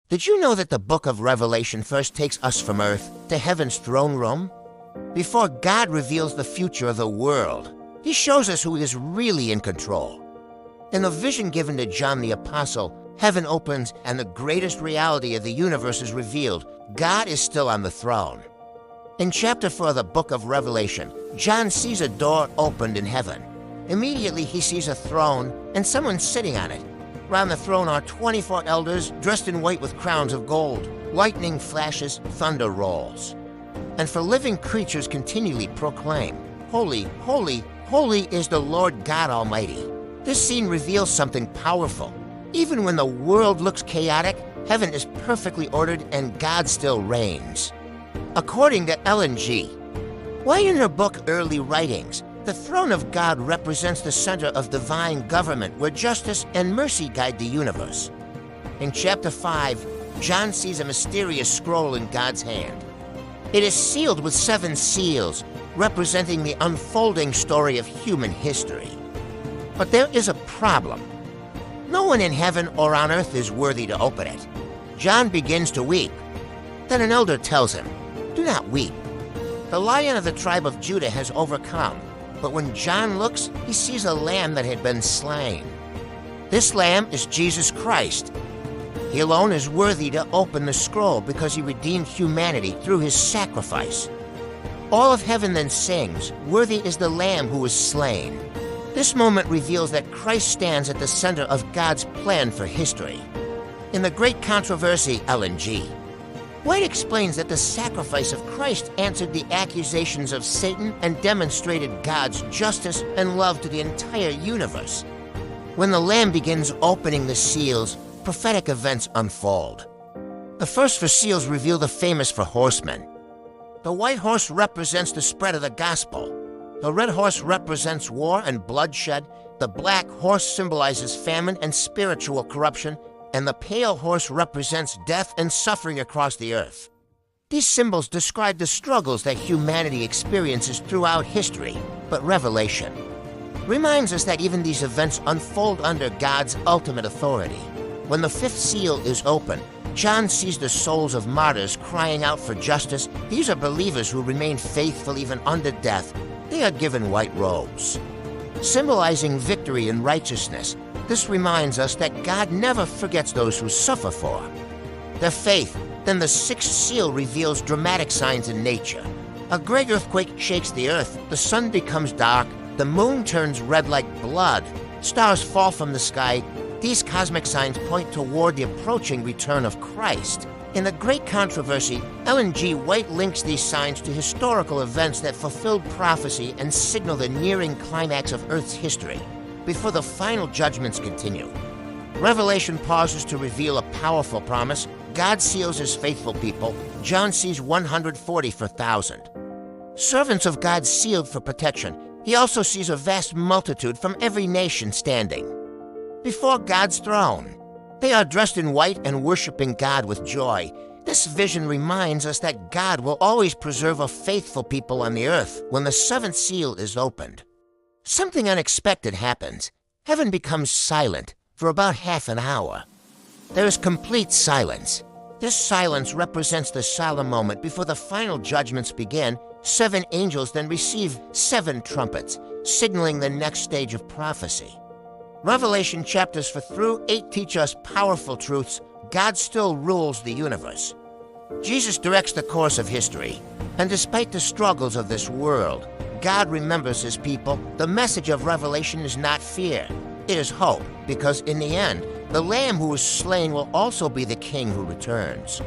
Did you know that the book of Revelation first takes us from earth to heaven's throne room? Before God reveals the future of the world, he shows us who is really in control. In a vision given to John the Apostle, heaven opens and the greatest reality of the universe is revealed. God is still on the throne. In chapter 4 of the book of Revelation, John sees a door opened in heaven. Immediately he sees a throne and someone sitting on it. Round the throne are 24 elders dressed in white with crowns of gold. Lightning flashes, thunder rolls. And for living creatures continually proclaim, "Holy, holy, holy is the Lord God Almighty." This scene reveals something powerful. Even when the world looks chaotic, heaven is perfectly ordered and God still reigns. According to Ellen G. White in her book Early Writings, the throne of God represents the center of divine government where justice and mercy guide the universe. In chapter 5, John sees a mysterious scroll in God's hand. It is sealed with 7 seals, representing the unfolding story of human history. But there is a problem. No one in heaven or on earth is worthy to open it. John begins to weep. Then an elder tells him, "Do not weep. The Lion of the tribe of Judah has overcome." But when John looks, he sees a lamb that had been slain. This lamb is Jesus Christ. He alone is worthy to open the scroll because he redeemed humanity through his sacrifice. All of heaven then sings, "Worthy is the Lamb who was slain." This moment reveals that Christ stands at the center of God's plan for history. In the great controversy, Ellen G. White explains that the sacrifice of Christ answered the accusations of Satan and demonstrated God's justice and love to the entire universe. When the Lamb begins opening the seals, prophetic events unfold. The first 4 seals reveal the famous 4 horsemen. The white horse represents the spread of the gospel. The red horse represents war and bloodshed. The black horse symbolizes famine and spiritual corruption. And the pale horse represents death and suffering across the earth. These symbols describe the struggles that humanity experiences throughout history, but Revelation reminds us that even these events unfold under God's ultimate authority. When the 5th seal is open, John sees the souls of martyrs crying out for justice. These are believers who remain faithful even unto death. They are given white robes, symbolizing victory and righteousness. This reminds us that God never forgets those who suffer for their faith. Then the 6th seal reveals dramatic signs in nature. A great earthquake shakes the earth. The sun becomes dark. The moon turns red like blood. Stars fall from the sky. These cosmic signs point toward the approaching return of Christ. In the great controversy, Ellen G. White links these signs to historical events that fulfilled prophecy and signal the nearing climax of Earth's history before the final judgments continue. Revelation pauses to reveal a powerful promise. God seals his faithful people. John sees 140 for 1,000. Servants of God sealed for protection. He also sees a vast multitude from every nation standing before God's throne. They are dressed in white and worshiping God with joy. This vision reminds us that God will always preserve a faithful people on the earth when the 7th seal is opened. Something unexpected happens. Heaven becomes silent for about half an hour. There is complete silence. This silence represents the solemn moment before the final judgments begin. 7 angels then receive 7 trumpets, signaling the next stage of prophecy. Revelation chapters 4 through 8 teach us powerful truths. God still rules the universe. Jesus directs the course of history. And despite the struggles of this world, God remembers his people. The message of Revelation is not fear. It is hope, because in the end, the Lamb who was slain will also be the King who returns.